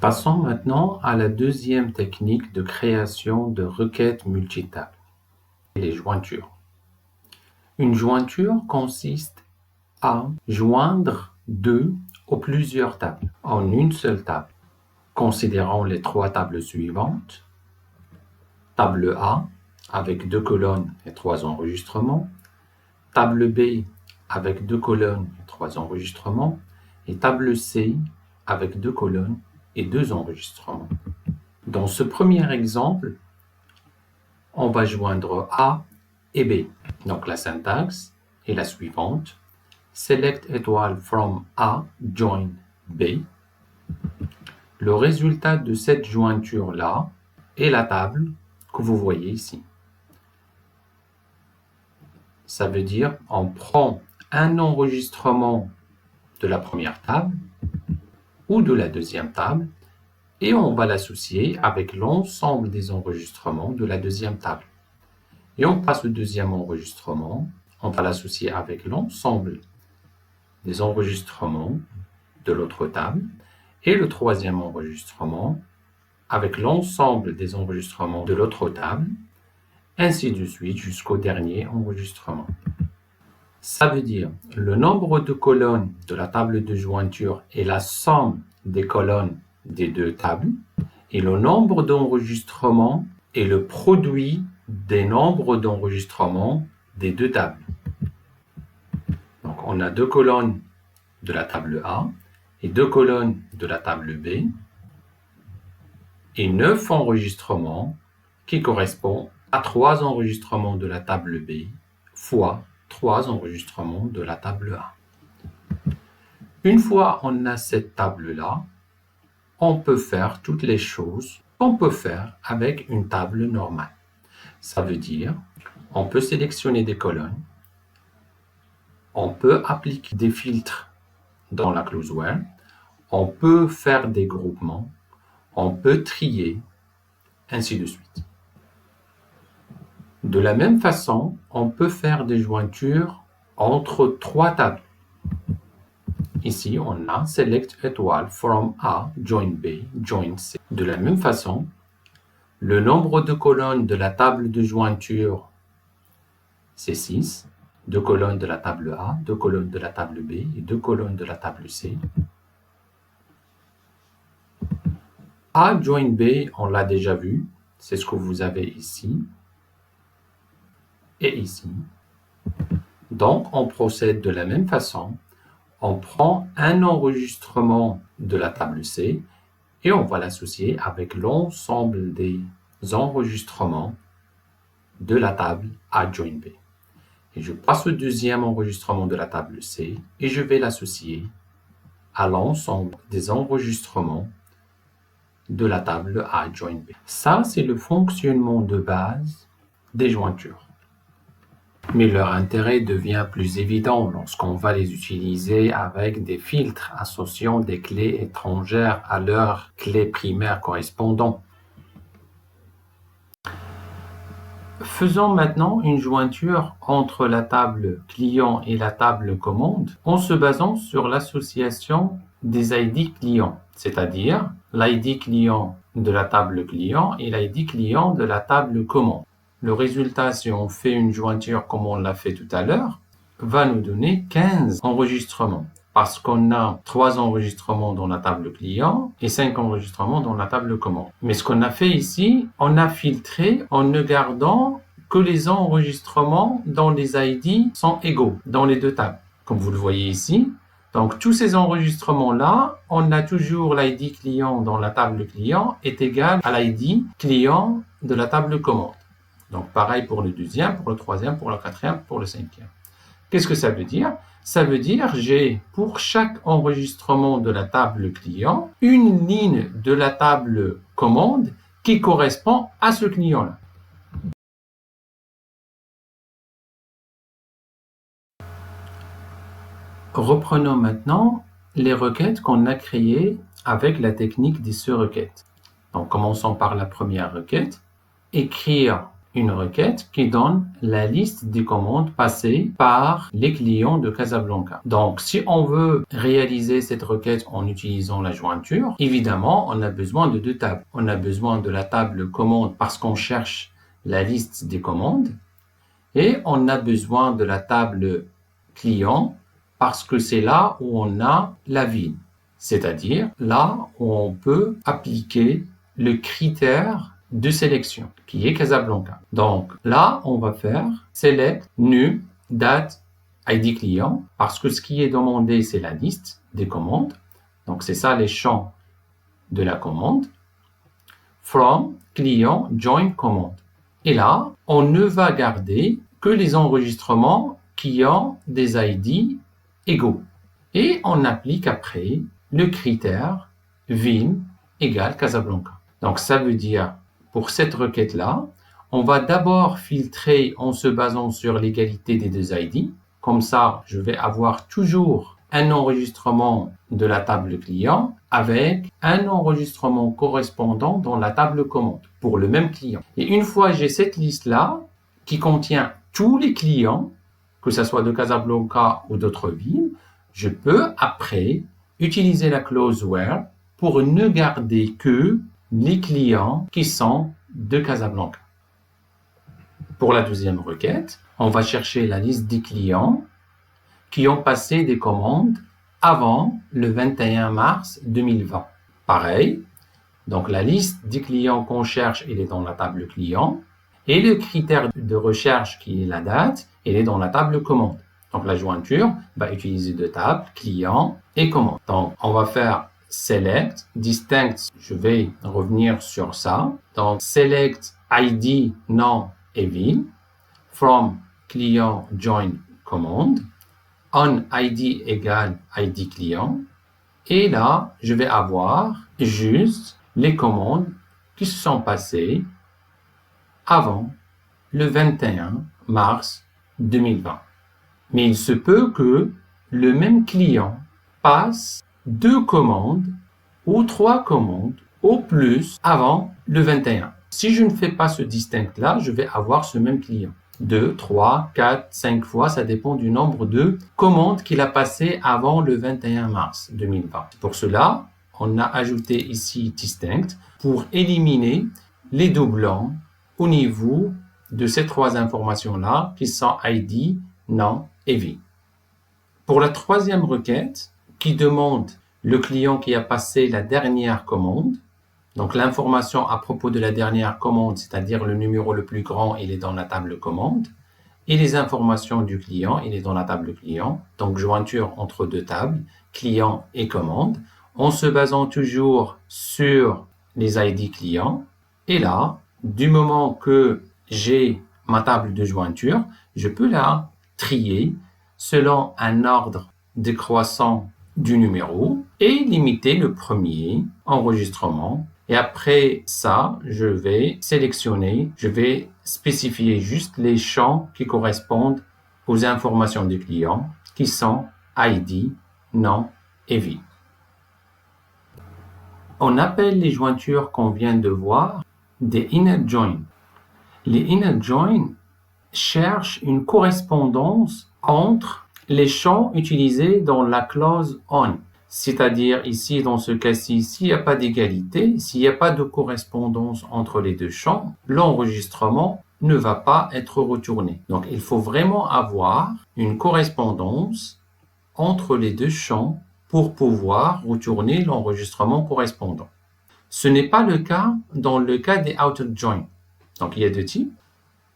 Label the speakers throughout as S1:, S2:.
S1: Passons maintenant à la deuxième technique de création de requêtes multitables, les jointures. Une jointure consiste à joindre deux ou plusieurs tables en une seule table. Considérons les trois tables suivantes. Table A avec 2 colonnes et 3 enregistrements. Table B avec 2 colonnes et 3 enregistrements. Et table C avec 2 colonnes et 2 enregistrements. Dans ce premier exemple, on va joindre A et B. Donc la syntaxe est la suivante. Select étoile from A, join B. Le résultat de cette jointure-là est la table que vous voyez ici. Ça veut dire on prend un enregistrement de la première table ou de la deuxième table et on va l'associer avec l'ensemble des enregistrements de la deuxième table. Et on passe le deuxième enregistrement, on va l'associer avec l'ensemble des enregistrements de l'autre table et le troisième enregistrement avec l'ensemble des enregistrements de l'autre table, ainsi de suite jusqu'au dernier enregistrement. Ça veut dire le nombre de colonnes de la table de jointure est la somme des colonnes des deux tables et le nombre d'enregistrements est le produit des nombres d'enregistrements des deux tables. Donc on a 2 colonnes de la table A et 2 colonnes de la table B et 9 enregistrements qui correspondent à 3 enregistrements de la table B fois 3 enregistrements de la table A. Une fois on a cette table-là, on peut faire toutes les choses qu'on peut faire avec une table normale. Ça veut dire, on peut sélectionner des colonnes, on peut appliquer des filtres dans la clause where, on peut faire des groupements, on peut trier, ainsi de suite. De la même façon, on peut faire des jointures entre 3 tables. Ici, on a Select étoile from A, join B, join C. De la même façon, le nombre de colonnes de la table de jointure, c'est 6. 2 colonnes de la table A, 2 colonnes de la table B et 2 colonnes de la table C. A, join B, on l'a déjà vu. C'est ce que vous avez ici et ici. Donc, on procède de la même façon. On prend un enregistrement de la table C et on va l'associer avec l'ensemble des enregistrements de la table A join B. Et je passe au deuxième enregistrement de la table C et je vais l'associer à l'ensemble des enregistrements de la table A join B. Ça, c'est le fonctionnement de base des jointures. Mais leur intérêt devient plus évident lorsqu'on va les utiliser avec des filtres associant des clés étrangères à leurs clés primaires correspondantes. Faisons maintenant une jointure entre la table client et la table commande en se basant sur l'association des ID clients, c'est-à-dire l'ID client de la table client et l'ID client de la table commande. Le résultat, si on fait une jointure comme on l'a fait tout à l'heure, va nous donner 15 enregistrements parce qu'on a 3 enregistrements dans la table client et 5 enregistrements dans la table commande. Mais ce qu'on a fait ici, on a filtré en ne gardant que les enregistrements dont les ID sont égaux dans les deux tables, comme vous le voyez ici. Donc, tous ces enregistrements-là, on a toujours l'ID client dans la table client est égal à l'ID client de la table commande. Donc, pareil pour le deuxième, pour le troisième, pour le quatrième, pour le cinquième. Qu'est-ce que ça veut dire? Ça veut dire j'ai pour chaque enregistrement de la table client une ligne de la table commande qui correspond à ce client-là. Reprenons maintenant les requêtes qu'on a créées avec la technique des sous-requêtes. Donc, commençons par la première requête. Écrire une requête qui donne la liste des commandes passées par les clients de Casablanca. Donc, si on veut réaliser cette requête en utilisant la jointure, évidemment, on a besoin de deux tables. On a besoin de la table commande parce qu'on cherche la liste des commandes et on a besoin de la table client parce que c'est là où on a la ville, c'est-à-dire là où on peut appliquer le critère de sélection qui est Casablanca. Donc là, on va faire select new date ID client parce que ce qui est demandé, c'est la liste des commandes. Donc c'est ça les champs de la commande. From client join commande. Et là, on ne va garder que les enregistrements qui ont des ID égaux. Et on applique après le critère ville égale Casablanca. Donc ça veut dire, pour cette requête-là, on va d'abord filtrer en se basant sur l'égalité des deux ID. Comme ça, je vais avoir toujours un enregistrement de la table client avec un enregistrement correspondant dans la table commande pour le même client. Et une fois j'ai cette liste-là qui contient tous les clients, que ce soit de Casablanca ou d'autres villes, je peux après utiliser la clause where pour ne garder que les clients qui sont de Casablanca. Pour la deuxième requête, on va chercher la liste des clients qui ont passé des commandes avant le 21 mars 2020. Pareil, donc la liste des clients qu'on cherche, elle est dans la table client et le critère de recherche qui est la date, elle est dans la table commande. Donc la jointure va utiliser deux tables, client et commande. Donc on va faire select, distinct, je vais revenir sur ça. Donc select ID, nom et ville, from client join commande, on ID égale ID client. Et là, je vais avoir juste les commandes qui se sont passées avant le 21 mars 2020. Mais il se peut que le même client passe 2 commandes ou 3 commandes au plus avant le 21. Si je ne fais pas ce distinct-là, je vais avoir ce même client. 2, 3, 4, 5 fois, ça dépend du nombre de commandes qu'il a passées avant le 21 mars 2020. Pour cela, on a ajouté ici distinct pour éliminer les doublons au niveau de ces 3 informations-là qui sont ID, nom et vie. Pour la troisième requête qui demande le client qui a passé la dernière commande, donc l'information à propos de la dernière commande, c'est-à-dire le numéro le plus grand, il est dans la table commande. Et les informations du client, il est dans la table client. Donc jointure entre deux tables, client et commande, en se basant toujours sur les ID clients. Et là, du moment que j'ai ma table de jointure, je peux la trier selon un ordre décroissant du numéro et limiter le premier enregistrement. Et après ça, je vais sélectionner, je vais spécifier juste les champs qui correspondent aux informations du client, qui sont ID, nom et vie. On appelle les jointures qu'on vient de voir des inner join. Les inner join cherchent une correspondance entre les champs utilisés dans la clause on. C'est-à-dire ici, dans ce cas-ci, s'il n'y a pas d'égalité, s'il n'y a pas de correspondance entre les deux champs, l'enregistrement ne va pas être retourné. Donc, il faut vraiment avoir une correspondance entre les deux champs pour pouvoir retourner l'enregistrement correspondant. Ce n'est pas le cas dans le cas des outer join. Donc, il y a deux types.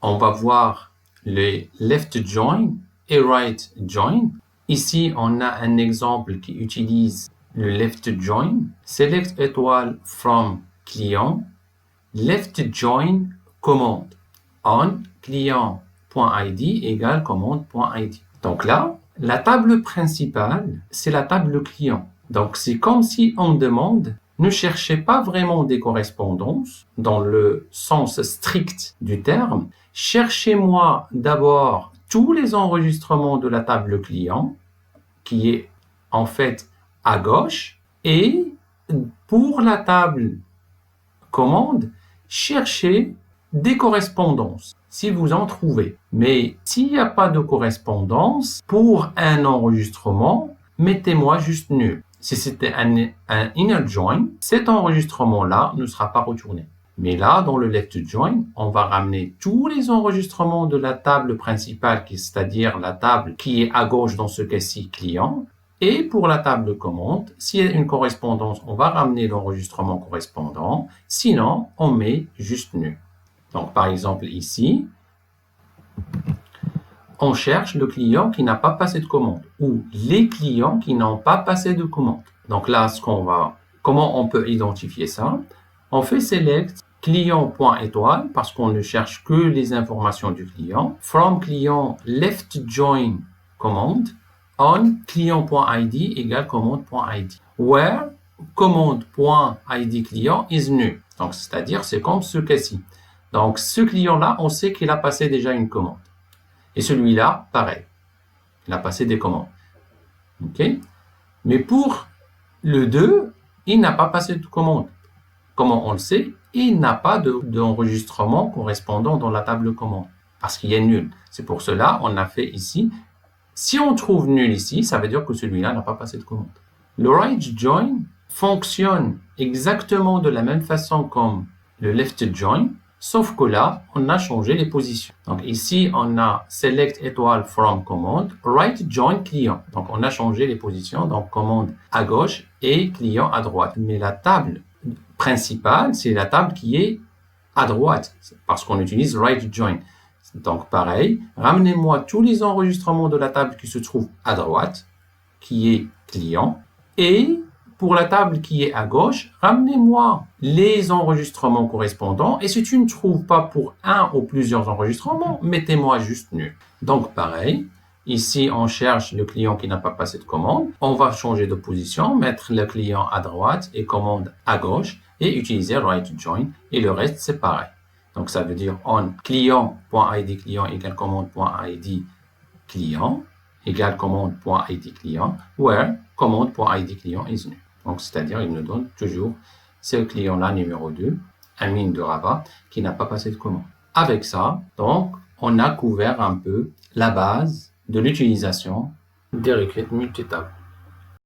S1: On va voir les left join et right join. Ici, on a un exemple qui utilise le left join. Select étoile from client. Left join commande. On client.id égale commande.id. Donc là, la table principale, c'est la table client. Donc c'est comme si on demande, ne cherchez pas vraiment des correspondances dans le sens strict du terme. Cherchez-moi d'abord tous les enregistrements de la table client, qui est en fait à gauche, et pour la table commande, cherchez des correspondances, si vous en trouvez. Mais s'il n'y a pas de correspondance, pour un enregistrement, mettez-moi juste nul. Si c'était un inner join, cet enregistrement-là ne sera pas retourné. Mais là, dans le left join, on va ramener tous les enregistrements de la table principale, c'est-à-dire la table qui est à gauche dans ce cas-ci client. Et pour la table de commande, s'il y a une correspondance, on va ramener l'enregistrement correspondant. Sinon, on met juste nul. Donc, par exemple, ici, on cherche le client qui n'a pas passé de commande ou les clients qui n'ont pas passé de commande. Donc là, comment on peut identifier ça? On fait select client.étoile parce qu'on ne cherche que les informations du client. From client left join commande on client.id égale commande.id. Where commande.id client is new. Donc, c'est-à-dire, c'est comme ce cas-ci. Donc, ce client-là, on sait qu'il a passé déjà une commande. Et celui-là, pareil. Il a passé des commandes. OK? Mais pour le 2, il n'a pas passé de commande. Comment on le sait? Il n'a pas d'enregistrement correspondant dans la table de commande. Parce qu'il y a nul. C'est pour cela on a fait ici. Si on trouve nul ici, ça veut dire que celui-là n'a pas passé de commande. Le right join fonctionne exactement de la même façon comme le left join, sauf que là, on a changé les positions. Donc ici, on a select étoile from commande, right join client. Donc on a changé les positions, donc commande à gauche et client à droite. Mais la table principale, c'est la table qui est à droite, parce qu'on utilise right join. Donc pareil, ramenez-moi tous les enregistrements de la table qui se trouve à droite, qui est client, et pour la table qui est à gauche, ramenez-moi les enregistrements correspondants, et si tu ne trouves pas pour un ou plusieurs enregistrements, mettez-moi juste nul. Donc pareil, ici on cherche le client qui n'a pas passé de commande, on va changer de position, mettre le client à droite et commande à gauche, et utiliser right join, et le reste c'est pareil. Donc, ça veut dire on client.id client égale commande.id client égale commande.id client, where commande.id client is new. Donc, c'est-à-dire, il nous donne toujours ce client-là, numéro 2, un mine de rabat qui n'a pas passé de commande. Avec ça, donc, on a couvert un peu la base de l'utilisation des requêtes multitables.